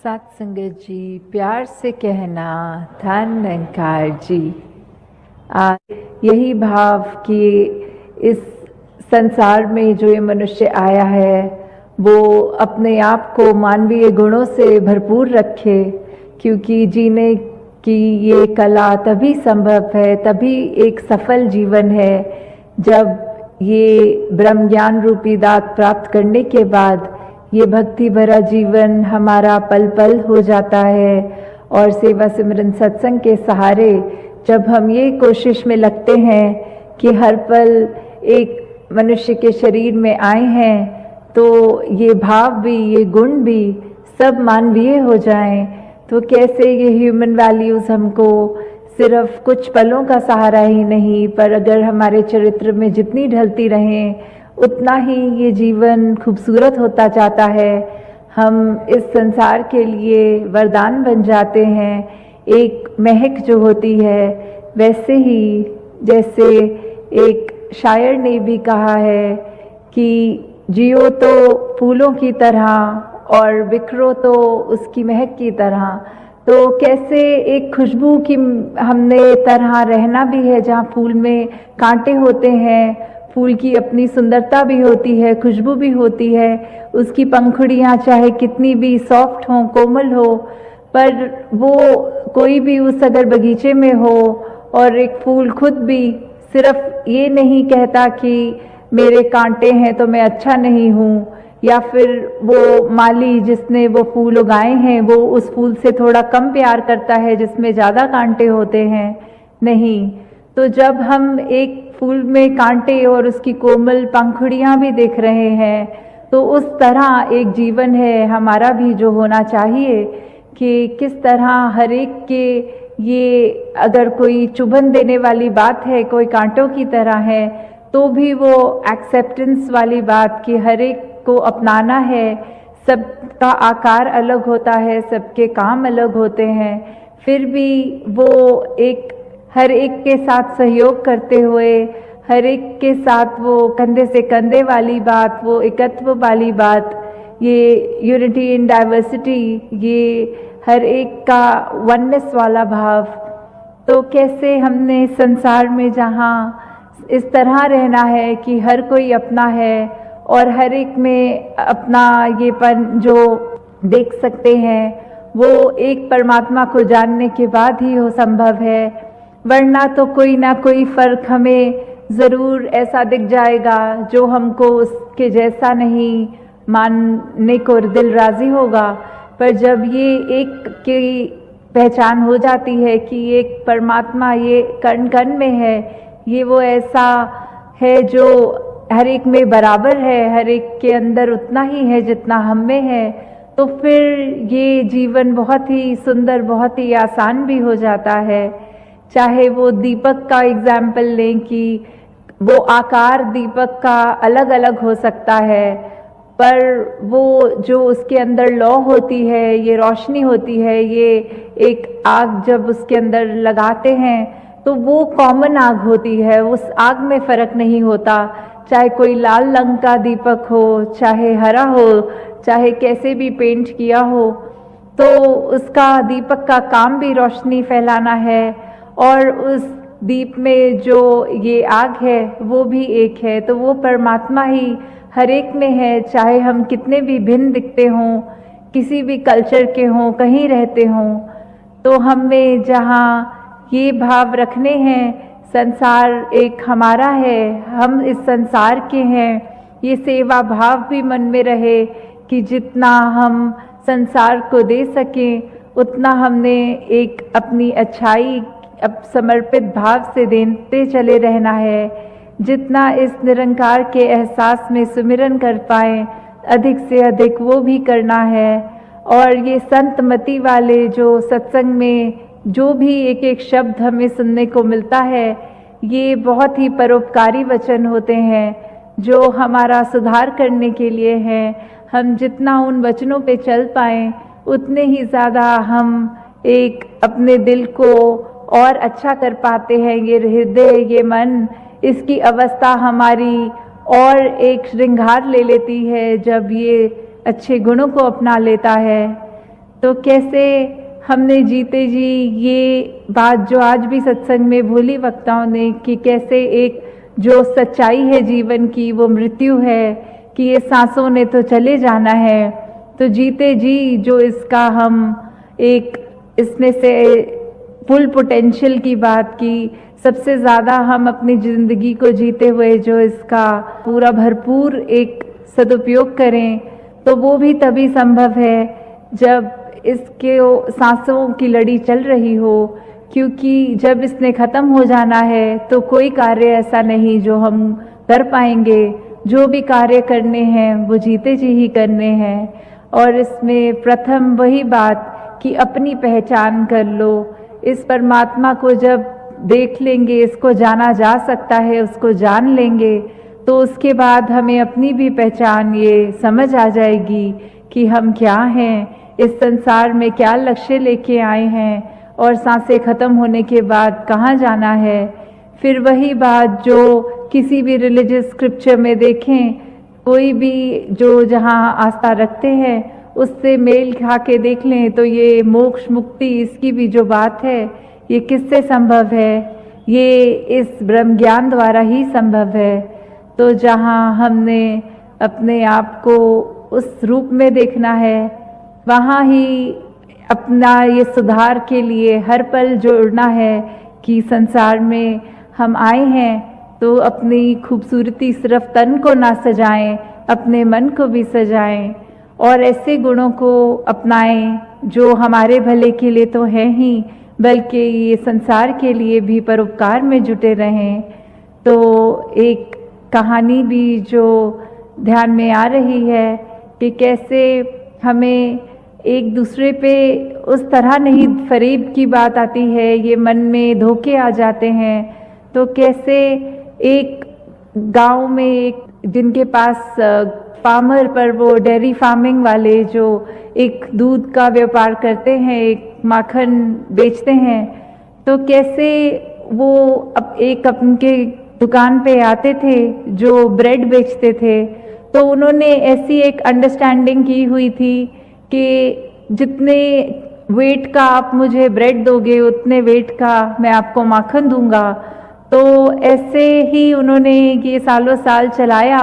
सत्संगत जी, प्यार से कहना धन निरंकार जी। यही भाव कि इस संसार में जो ये मनुष्य आया है वो अपने आप को मानवीय गुणों से भरपूर रखे, क्योंकि जीने की ये कला तभी संभव है, तभी एक सफल जीवन है जब ये ब्रह्म ज्ञान रूपी दात प्राप्त करने के बाद ये भक्ति भरा जीवन हमारा पल पल हो जाता है। और सेवा सिमरन सत्संग के सहारे जब हम ये कोशिश में लगते हैं कि हर पल एक मनुष्य के शरीर में आए हैं तो ये भाव भी, ये गुण भी सब मानवीय हो जाएं, तो कैसे ये ह्यूमन वैल्यूज़ हमको सिर्फ कुछ पलों का सहारा ही नहीं, पर अगर हमारे चरित्र में जितनी ढलती रहें उतना ही ये जीवन खूबसूरत होता जाता है। हम इस संसार के लिए वरदान बन जाते हैं। एक महक जो होती है, वैसे ही जैसे एक शायर ने भी कहा है कि जियो तो फूलों की तरह और बिखरो तो उसकी महक की तरह। तो कैसे एक खुशबू की हमने तरह रहना भी है, जहाँ फूल में कांटे होते हैं, फूल की अपनी सुंदरता भी होती है, खुशबू भी होती है, उसकी पंखुड़ियाँ चाहे कितनी भी सॉफ्ट हों, कोमल हो, पर वो कोई भी उस अगर बगीचे में हो और एक फूल खुद भी सिर्फ ये नहीं कहता कि मेरे कांटे हैं तो मैं अच्छा नहीं हूँ, या फिर वो माली जिसने वो फूल उगाए हैं वो उस फूल से थोड़ा कम प्यार करता है जिसमें ज़्यादा कांटे होते हैं, नहीं। तो जब हम एक फूल में कांटे और उसकी कोमल पंखुड़ियाँ भी देख रहे हैं, तो उस तरह एक जीवन है हमारा भी जो होना चाहिए कि किस तरह हर एक के ये अगर कोई चुभन देने वाली बात है, कोई कांटों की तरह है, तो भी वो एक्सेप्टेंस वाली बात कि हर एक को अपनाना है। सबका आकार अलग होता है, सबके काम अलग होते हैं, फिर भी वो एक हर एक के साथ सहयोग करते हुए, हर एक के साथ वो कंधे से कंधे वाली बात, वो एकत्व वाली बात, ये यूनिटी इन डाइवर्सिटी, ये हर एक का वननेस वाला भाव। तो कैसे हमने संसार में जहाँ इस तरह रहना है कि हर कोई अपना है और हर एक में अपना ये पन जो देख सकते हैं वो एक परमात्मा को जानने के बाद ही हो संभव है, वरना तो कोई ना कोई फर्क हमें ज़रूर ऐसा दिख जाएगा जो हमको उसके जैसा नहीं मानने को दिल राज़ी होगा। पर जब ये एक की पहचान हो जाती है कि एक परमात्मा ये कण कण में है, ये वो ऐसा है जो हर एक में बराबर है, हर एक के अंदर उतना ही है जितना हम में है, तो फिर ये जीवन बहुत ही सुंदर, बहुत ही आसान भी हो जाता है। चाहे वो दीपक का एग्जाम्पल लें कि वो आकार दीपक का अलग अलग हो सकता है, पर वो जो उसके अंदर लौ होती है, ये रोशनी होती है, ये एक आग जब उसके अंदर लगाते हैं तो वो कॉमन आग होती है, उस आग में फ़र्क नहीं होता। चाहे कोई लाल रंग का दीपक हो, चाहे हरा हो, चाहे कैसे भी पेंट किया हो, तो उसका दीपक का काम भी रोशनी फैलाना है और उस दीप में जो ये आग है वो भी एक है। तो वो परमात्मा ही हर एक में है, चाहे हम कितने भी भिन्न दिखते हों, किसी भी कल्चर के हों, कहीं रहते हों, तो हम में जहाँ ये भाव रखने हैं संसार एक हमारा है, हम इस संसार के हैं, ये सेवा भाव भी मन में रहे कि जितना हम संसार को दे सकें उतना हमने एक अपनी अच्छाई अब समर्पित भाव से देते चले रहना है। जितना इस निरंकार के एहसास में सुमिरन कर पाए अधिक से अधिक वो भी करना है। और ये संत मति वाले जो सत्संग में जो भी एक एक शब्द हमें सुनने को मिलता है, ये बहुत ही परोपकारी वचन होते हैं जो हमारा सुधार करने के लिए हैं। हम जितना उन वचनों पे चल पाएँ उतने ही ज़्यादा हम एक अपने दिल को और अच्छा कर पाते हैं। ये हृदय, ये मन, इसकी अवस्था हमारी और एक श्रृंगार ले लेती है जब ये अच्छे गुणों को अपना लेता है। तो कैसे हमने जीते जी ये बात जो आज भी सत्संग में भोली वक्ताओं ने, कि कैसे एक जो सच्चाई है जीवन की वो मृत्यु है, कि ये सांसों ने तो चले जाना है, तो जीते जी जो इसका हम एक इसमें से फुल पोटेंशियल की बात की, सबसे ज़्यादा हम अपनी ज़िंदगी को जीते हुए जो इसका पूरा भरपूर एक सदुपयोग करें, तो वो भी तभी संभव है जब इसके सांसों की लड़ी चल रही हो। क्योंकि जब इसने ख़त्म हो जाना है तो कोई कार्य ऐसा नहीं जो हम कर पाएंगे। जो भी कार्य करने हैं वो जीते जी ही करने हैं। और इसमें प्रथम वही बात कि अपनी पहचान कर लो। इस परमात्मा को जब देख लेंगे, इसको जाना जा सकता है, उसको जान लेंगे, तो उसके बाद हमें अपनी भी पहचान ये समझ आ जाएगी कि हम क्या हैं, इस संसार में क्या लक्ष्य लेके आए हैं और सांसें खत्म होने के बाद कहाँ जाना है। फिर वही बात जो किसी भी रिलीजियस स्क्रिप्चर में देखें, कोई भी जो जहाँ आस्था रखते हैं उससे मेल खा के देख लें, तो ये मोक्ष मुक्ति इसकी भी जो बात है ये किससे संभव है, ये इस ब्रह्म ज्ञान द्वारा ही संभव है। तो जहाँ हमने अपने आप को उस रूप में देखना है, वहाँ ही अपना ये सुधार के लिए हर पल जोड़ना है कि संसार में हम आए हैं तो अपनी खूबसूरती सिर्फ तन को ना सजाएं, अपने मन को भी सजाएं और ऐसे गुणों को अपनाएं जो हमारे भले के लिए तो है ही, बल्कि ये संसार के लिए भी परोपकार में जुटे रहें। तो एक कहानी भी जो ध्यान में आ रही है कि कैसे हमें एक दूसरे पे उस तरह नहीं, फरेब की बात आती है, ये मन में धोखे आ जाते हैं। तो कैसे एक गांव में एक जिनके पास फार्मर पर वो डेयरी फार्मिंग वाले जो एक दूध का व्यापार करते हैं, एक माखन बेचते हैं, तो कैसे वो एक उनके दुकान पे आते थे जो ब्रेड बेचते थे, तो उन्होंने ऐसी एक अंडरस्टैंडिंग की हुई थी कि जितने वेट का आप मुझे ब्रेड दोगे उतने वेट का मैं आपको माखन दूंगा। तो ऐसे ही उन्होंने ये सालों साल चलाया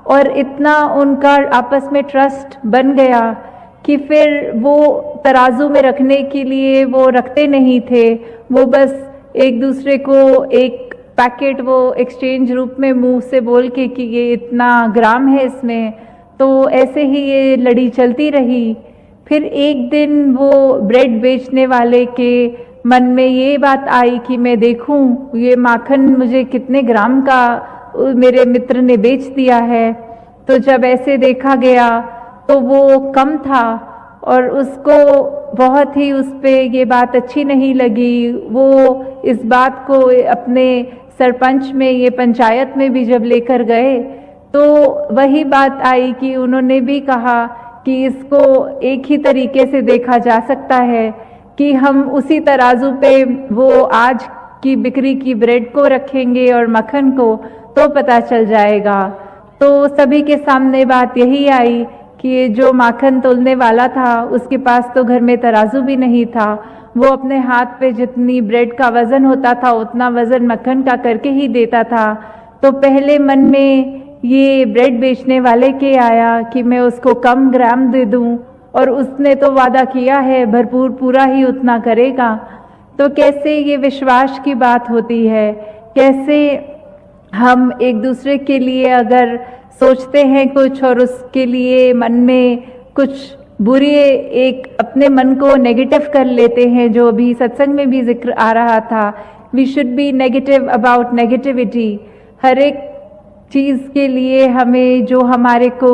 और इतना उनका आपस में ट्रस्ट बन गया कि फिर वो तराजू में रखने के लिए वो रखते नहीं थे, वो बस एक दूसरे को एक पैकेट वो एक्सचेंज रूप में मुंह से बोल के कि ये इतना ग्राम है इसमें। तो ऐसे ही ये लड़ी चलती रही। फिर एक दिन वो ब्रेड बेचने वाले के मन में ये बात आई कि मैं देखूं ये माखन मुझे कितने ग्राम का मेरे मित्र ने बेच दिया है। तो जब ऐसे देखा गया तो वो कम था और उसको बहुत ही उस पे ये बात अच्छी नहीं लगी। वो इस बात को अपने सरपंच में, ये पंचायत में भी जब लेकर गए तो वही बात आई कि उन्होंने भी कहा कि इसको एक ही तरीके से देखा जा सकता है कि हम उसी तराजू पे वो आज की बिक्री की ब्रेड को रखेंगे और मक्खन को, तो पता चल जाएगा। तो सभी के सामने बात यही आई कि ये जो माखन तोलने वाला था उसके पास तो घर में तराजू भी नहीं था, वो अपने हाथ पे जितनी ब्रेड का वजन होता था उतना वजन मक्खन का करके ही देता था। तो पहले मन में ये ब्रेड बेचने वाले के आया कि मैं उसको कम ग्राम दे दूं और उसने तो वादा किया है भरपूर पूरा ही उतना करेगा। तो कैसे ये विश्वास की बात होती है, कैसे हम एक दूसरे के लिए अगर सोचते हैं कुछ और उसके लिए मन में कुछ बुरी एक अपने मन को नेगेटिव कर लेते हैं, जो अभी सत्संग में भी जिक्र आ रहा था, we should be negative about negativity. हर एक चीज़ के लिए हमें जो हमारे को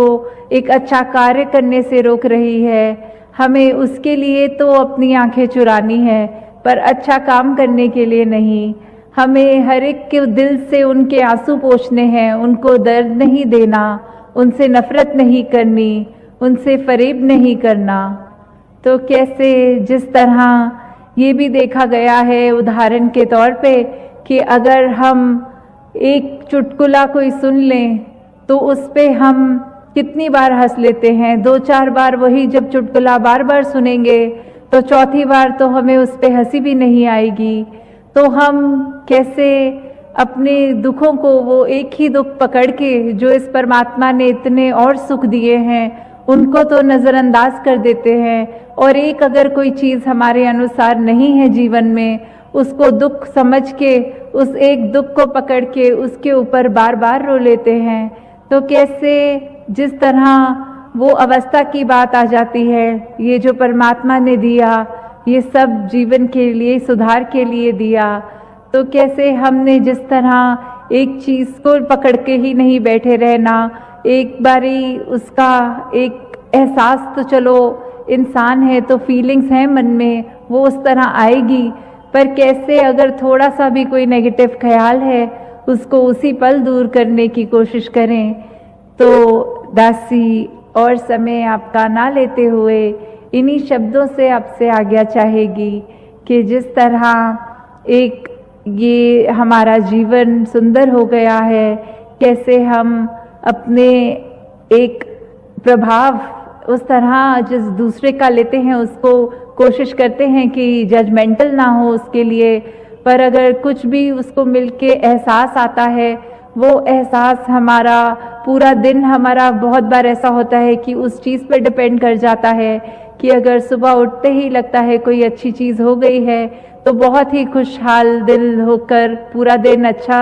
एक अच्छा कार्य करने से रोक रही है, हमें उसके लिए तो अपनी आंखें चुरानी है पर अच्छा काम करने के लिए नहीं। हमें हर एक के दिल से उनके आंसू पोंछने हैं, उनको दर्द नहीं देना, उनसे नफरत नहीं करनी, उनसे फरेब नहीं करना। तो कैसे जिस तरह ये भी देखा गया है उदाहरण के तौर पे कि अगर हम एक चुटकुला कोई सुन लें तो उस पे हम कितनी बार हंस लेते हैं, 2-4 बार वही जब चुटकुला बार बार सुनेंगे तो चौथी बार तो हमें उस पे हंसी भी नहीं आएगी। तो हम कैसे अपने दुखों को, वो एक ही दुख पकड़ के जो इस परमात्मा ने इतने और सुख दिए हैं उनको तो नज़रअंदाज कर देते हैं, और एक अगर कोई चीज़ हमारे अनुसार नहीं है जीवन में, उसको दुख समझ के उस एक दुख को पकड़ के उसके ऊपर बार बार रो लेते हैं। तो कैसे जिस तरह वो अवस्था की बात आ जाती है, ये जो परमात्मा ने दिया ये सब जीवन के लिए, सुधार के लिए दिया, तो कैसे हमने जिस तरह एक चीज़ को पकड़ के ही नहीं बैठे रहना, एक बारी उसका एक एहसास, तो चलो इंसान है तो फीलिंग्स हैं मन में, वो उस तरह आएगी, पर कैसे अगर थोड़ा सा भी कोई नेगेटिव ख्याल है उसको उसी पल दूर करने की कोशिश करें। तो दासी और समय आपका ना लेते हुए इन्हीं शब्दों से आपसे आज्ञा चाहेगी कि जिस तरह एक ये हमारा जीवन सुंदर हो गया है, कैसे हम अपने एक प्रभाव उस तरह जिस दूसरे का लेते हैं उसको कोशिश करते हैं कि जजमेंटल ना हो उसके लिए, पर अगर कुछ भी उसको मिलके एहसास आता है, वो एहसास हमारा पूरा दिन, हमारा बहुत बार ऐसा होता है कि उस चीज़ पर डिपेंड कर जाता है कि अगर सुबह उठते ही लगता है कोई अच्छी चीज़ हो गई है तो बहुत ही खुशहाल दिल होकर पूरा दिन अच्छा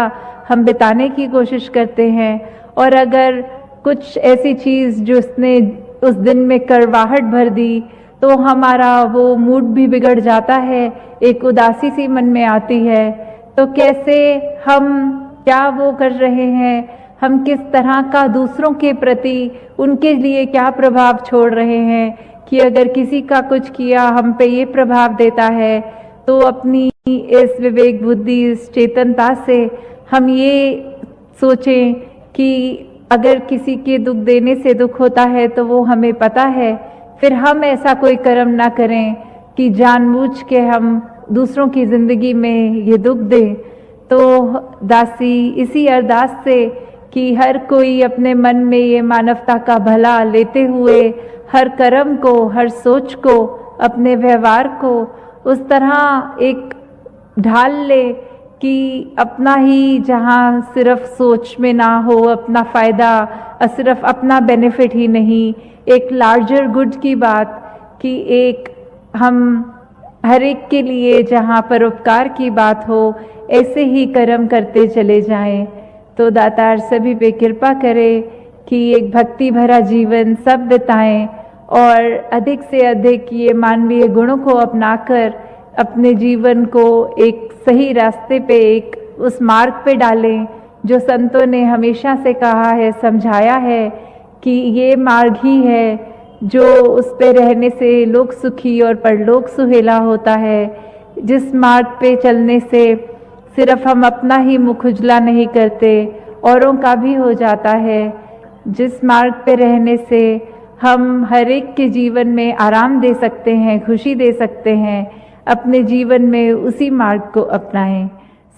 हम बिताने की कोशिश करते हैं, और अगर कुछ ऐसी चीज़ जो उसने उस दिन में करवाहट भर दी तो हमारा वो मूड भी बिगड़ जाता है, एक उदासी सी मन में आती है। तो कैसे हम क्या वो कर रहे हैं, हम किस तरह का दूसरों के प्रति उनके लिए क्या प्रभाव छोड़ रहे हैं कि अगर किसी का कुछ किया हम पे ये प्रभाव देता है, तो अपनी इस विवेक बुद्धि, इस चेतनता से हम ये सोचें कि अगर किसी के दुख देने से दुख होता है तो वो हमें पता है, फिर हम ऐसा कोई कर्म ना करें कि जानबूझ के हम दूसरों की ज़िंदगी में ये दुख दें। तो दासी इसी अरदास से कि हर कोई अपने मन में ये मानवता का भला लेते हुए हर कर्म को, हर सोच को, अपने व्यवहार को उस तरह एक ढाल ले कि अपना ही, जहाँ सिर्फ सोच में ना हो अपना फ़ायदा, सिर्फ अपना बेनिफिट ही नहीं, एक लार्जर गुड की बात, कि एक हम हर एक के लिए जहाँ परोपकार की बात हो ऐसे ही कर्म करते चले जाएं। तो दातार सभी पे कृपा करे कि एक भक्ति भरा जीवन सब बिताएं और अधिक से अधिक ये मानवीय गुणों को अपनाकर अपने जीवन को एक सही रास्ते पे, एक उस मार्ग पे डालें जो संतों ने हमेशा से कहा है, समझाया है कि ये मार्ग ही है जो उस पे रहने से लोक सुखी और परलोक सुहेला होता है। जिस मार्ग पे चलने से सिर्फ हम अपना ही मुख उजला नहीं करते, औरों का भी हो जाता है। जिस मार्ग पे रहने से हम हर एक के जीवन में आराम दे सकते हैं, खुशी दे सकते हैं, अपने जीवन में उसी मार्ग को अपनाएं।